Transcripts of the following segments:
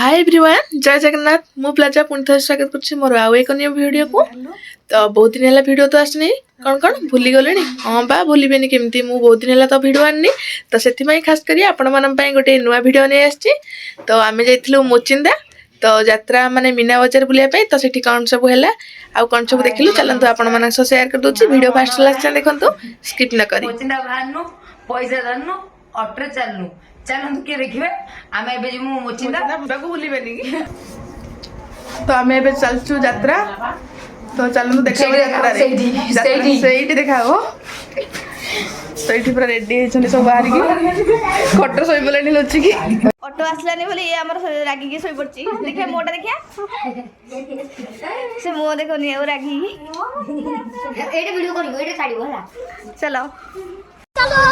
Hi everyone जय जगन्नाथ मु plaza पुणी थे स्वागत कर मोर आउ एक न्यू वीडियो को। तो बहुत दिन है वीडियो तो आसनी कौन कौन भूली गले हाँ बा भूलेनि केमती मु बहुत दिन है तो वीडियो आनी तो से खास कर आपण मान गोटे नुआ वीडियो नहीं आसी। तो आम जाइलु मोचिंदा तो यात्रा माने मीना बजार बुलाया तो सेठी कौन सब है आउ कौन सब देखिलु चलतु आपण मान शेयर कर दूची वीडियो फास्ट लास्ट देखु स्किप न करी पैसा धरनु अट्रे चलनु चलनु किए देखिए आम ए मोचिंदा भूलेनि तो आम ए चलचु यात्रा तो चलू देखा देखा तो ये पूरा रेडी होती सब बाहर खट शो लुचिकी ऑटो आसलानी बोली ये हमर रागी सोई पड़ची देखिए मोटा देखिया से मो देखो नहीं और रागी एटे वीडियो करियो एटे छाड़िबो होला चलो चलो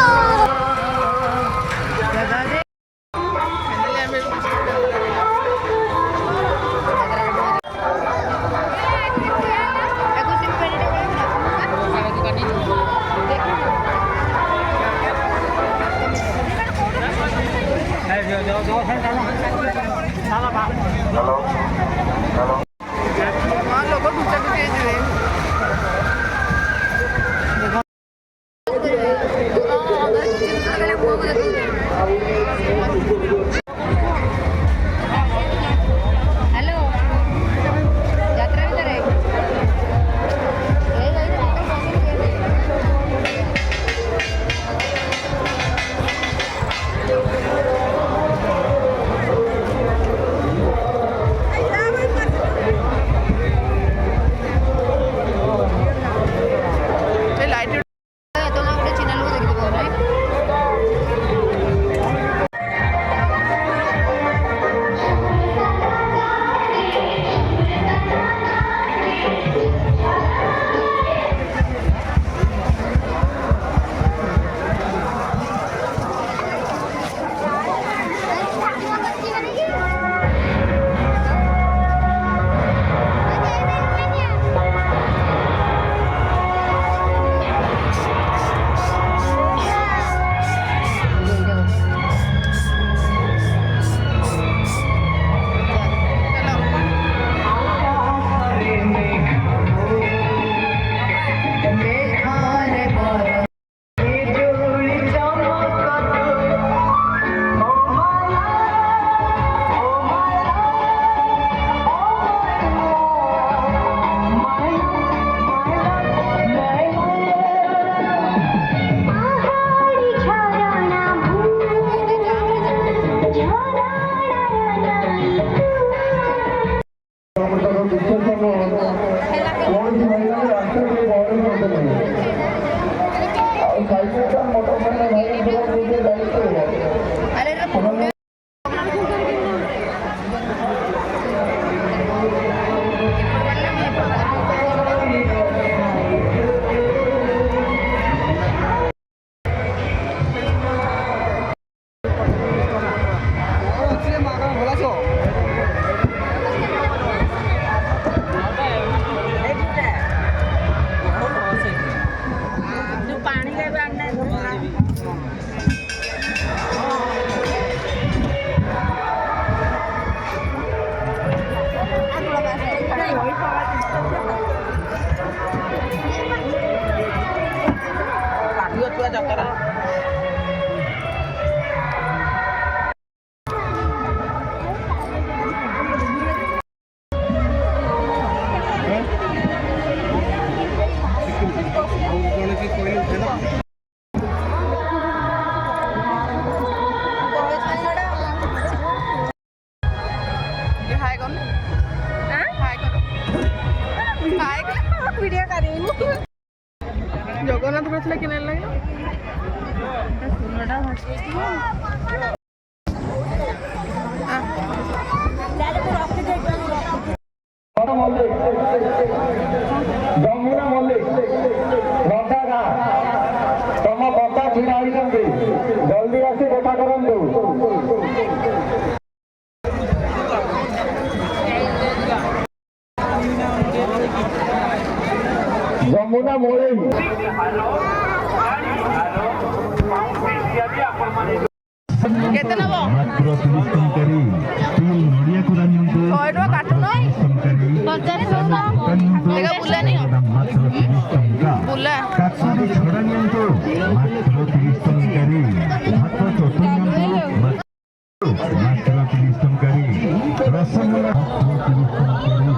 जगन्नाथ पड़ता कि लगे तुम बता भिड़ा जल्दी आसी देखा करूँ जमुना मोड़े କେତେ ନବ? ମାତ୍ର 30 ଟଙ୍କାରେ ଷ୍ଟିଲ୍ ନଡ଼ିଆକୁ ରାନ୍ଧନ୍ତୁ 100 ଟଙ୍କା କାଟୁନ। 30 ଟଙ୍କାରେ ଦେଖା ବୁଲାନି ମାତ୍ର 30 ଟଙ୍କା ବୁଲା। କାକୁଡ଼ି ଛଡ଼ା ନିଅନ୍ତୁ ମାତ୍ର 30 ଟଙ୍କାରେ ଭାତ ଚଟୁ ନିଅନ୍ତୁ ମାତ୍ର 30 ଟଙ୍କାରେ ରସଗୋଲା ମାତ୍ର 30 ଟଙ୍କାରେ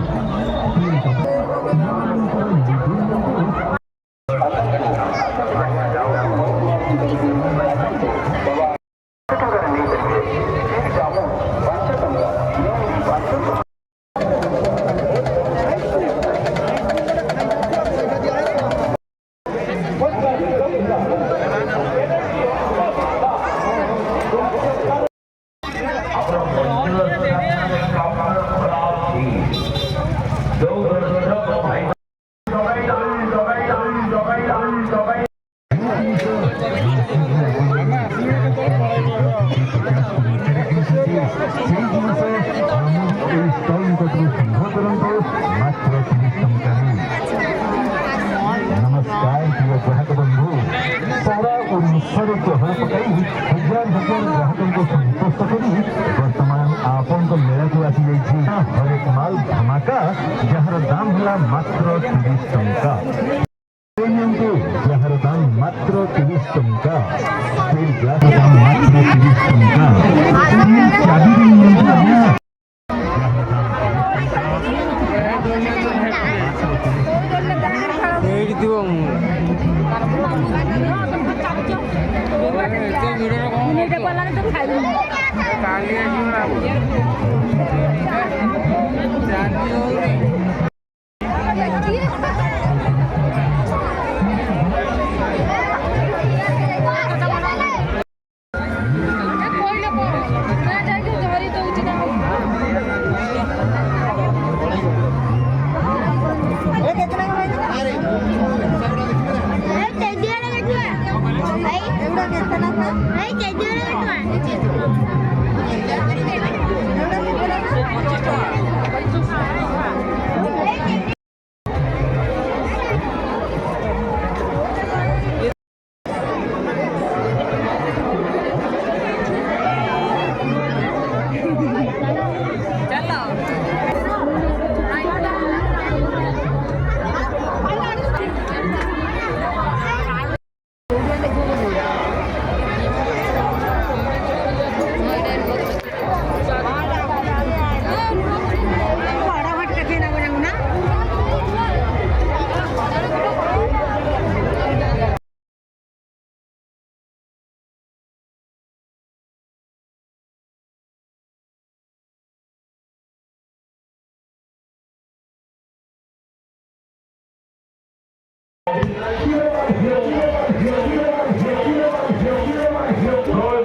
नमस्कार प्रिय ग्राहक बंधु सारा ओडिशार चहल पकाई हजार हजार ग्राहकों को संतुष्ट करी वर्तमान आपण मेला को आसी जाइए हरेक माल धमाका जार दाम है मात्र 30 टंका जार दाम मात्र 30 टंका स्टील ग्लास दाम मात्र 30 टंका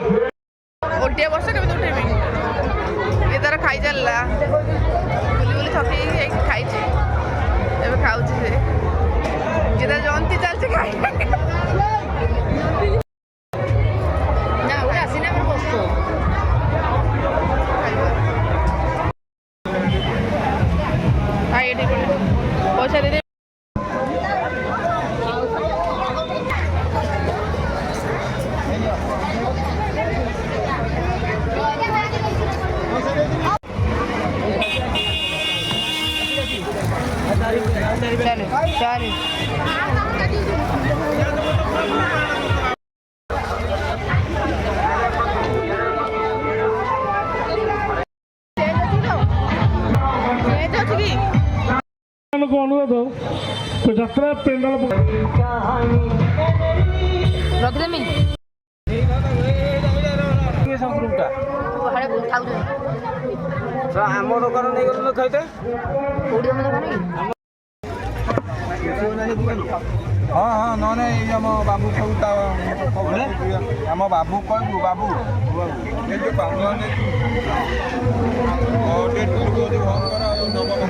उल्टिया बस केमी उठेबी ये तार खाई चलला बुली बुली थकी खाई खाऊ से ये तार जंती चलছে खाई पैसा दे अनुरोध तो यात्रा पेंडाल ରଖିଦେମି ଆମ ଦୋକାନ ନେଇଗଲୁ ଖାଇତେ କୋଉଠି ତମ ଦୋକାନ କି? ହଁ ହଁ ନହେଲେ ଏଇ ଆମ ବାବୁ ସବୁ ଆମ ବାବୁ କହିବୁ ବାବୁ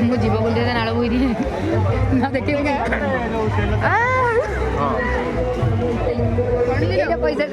ମୁଁ ଯିବ ବୋଲି ନାଳ ବୋହି ଦିଏ ନା ଦେଖିବି ପଇସା